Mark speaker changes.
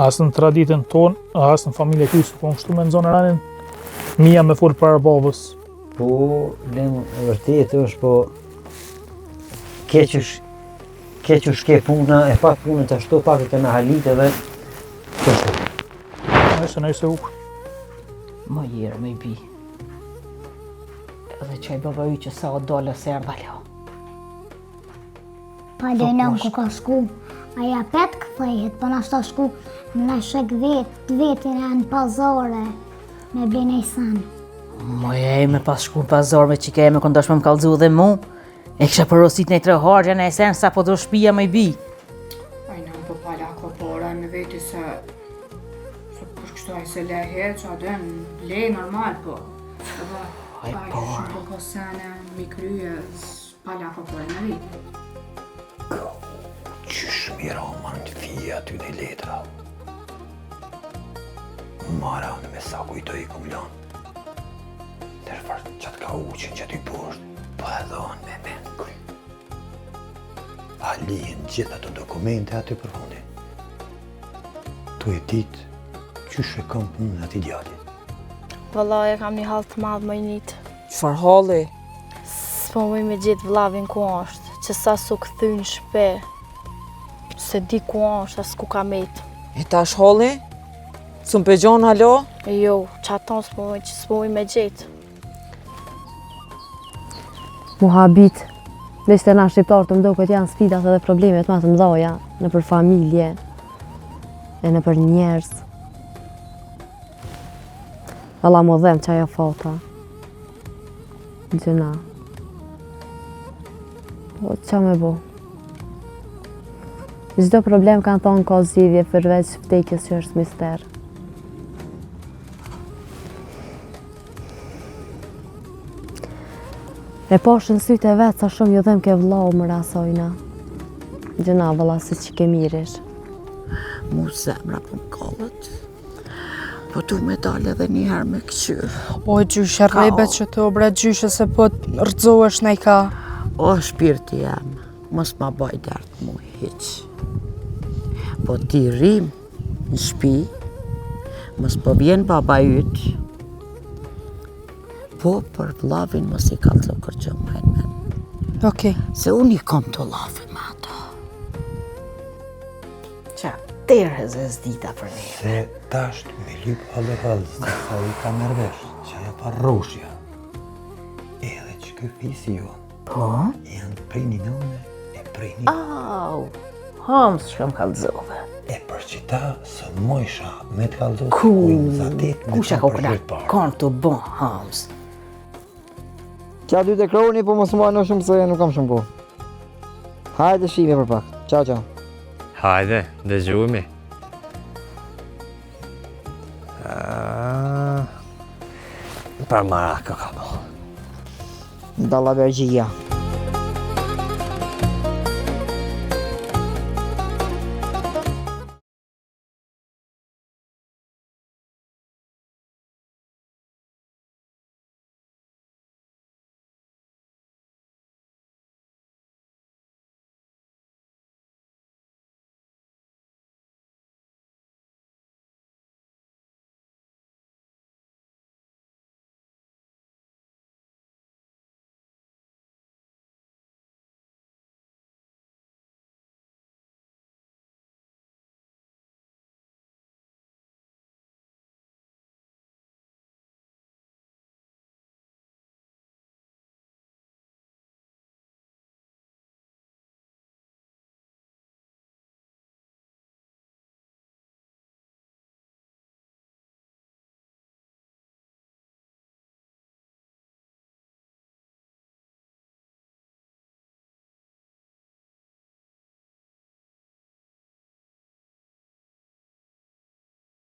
Speaker 1: Asë në traditën tonë, asë në familje ty së konë kështu me në zonë ranin, mija me folë para babës.
Speaker 2: Po, lem vërtet është, po keq është ke puna, e pak punën të ashtu, pak e ke me halit edhe të shtu.
Speaker 1: Nëjse u.
Speaker 3: Më jere, me i bi. Edhe qaj baba ju që sa o dollë se erdha.
Speaker 4: Pa dejnëm ku ka shku, aja pet këthejhet, për nashta shku në shek vetin e në pazare, me bine i sanë.
Speaker 3: Moja e me pas shku në pazarve që ke e me këndash me më kalëzu dhe mu, e kësha përosit në i tre hargja në esen sa po do shpia me i bi.
Speaker 5: Ajna po pala ka para me veti se për kështu aj se lehet, që adën le normal po.
Speaker 3: Aj
Speaker 5: po shumë po sene, mi krye, pala ka para me veti.
Speaker 6: Qysh mira ma në fija ty dhe letra. Mara në me sa kujtoj i kumlan. Nërfar qatë ka uqin që ty poshtë, pa edhe anë me men kry. A lijen gjitha të dokumente aty për fundi. Tu e ditë, qysh e kam punën ati djallit.
Speaker 7: Vëllai, e kam një hall të madh më i nitë.
Speaker 8: Çfarë halli?
Speaker 7: S'po mëj me gjithë vllavin ku është, që sa su këthy në shpe. Se di ku është, as ku ka metë.
Speaker 8: E tash halli? S'u pe gjon halo?
Speaker 7: Jo, që aton s'po mëj me gjithë.
Speaker 9: Muhabit, veç të na shqiptarë të mdo këtë janë sfidat edhe problemet ma të mdhaja në për familje e në për njerës. Allah më dhem qaja fata. Gjëna. Po, qa me bo? Çdo problem kanë thonë ka zgjidhje përveç vdekjes që është mister. E poshtë në sytë e vetë sa shumë ju dhem ke vllau më rasojna. Gjëna vëlla se që ke mirish.
Speaker 3: Mu zemra për m'kallët, po du me dalë edhe njëherë me këqyrë.
Speaker 10: O gjyshe rrebet që të obra gjyshe se po rëzohesh nej ka.
Speaker 3: O shpirti jam, mos ma baj dertë mu hiq. Po ti rrim në shpi, mos po vjen baba yt, po për vllavin mos i kallëzo kërgjë men.
Speaker 10: Okej.
Speaker 3: Se unë i kom të lafi me ato. Qa, terhez e zdita për ne.
Speaker 6: Se tasht me lyp halë, se sa i ka mërvesh, që aja pa roshja. Edhe që kë fisi jo,
Speaker 3: Po?
Speaker 6: janë prej një nëme e prej një.
Speaker 3: Au, Homs shkëm kallëzove.
Speaker 6: E për qita së mojsha me të kallëzove,
Speaker 3: Ku,
Speaker 6: kujnë zatet me
Speaker 3: kusha
Speaker 6: të
Speaker 3: ka
Speaker 6: për
Speaker 3: këna
Speaker 6: gjithë parë.
Speaker 3: kanë të bon, Homs.
Speaker 2: Qa dy të kroni, po mos më shumë se nuk kam shumë po. Hajde shime për pak. Ciao.
Speaker 11: Hajde, dëgjojmë. Për maraka ka bo.
Speaker 2: Dalla Bergjia.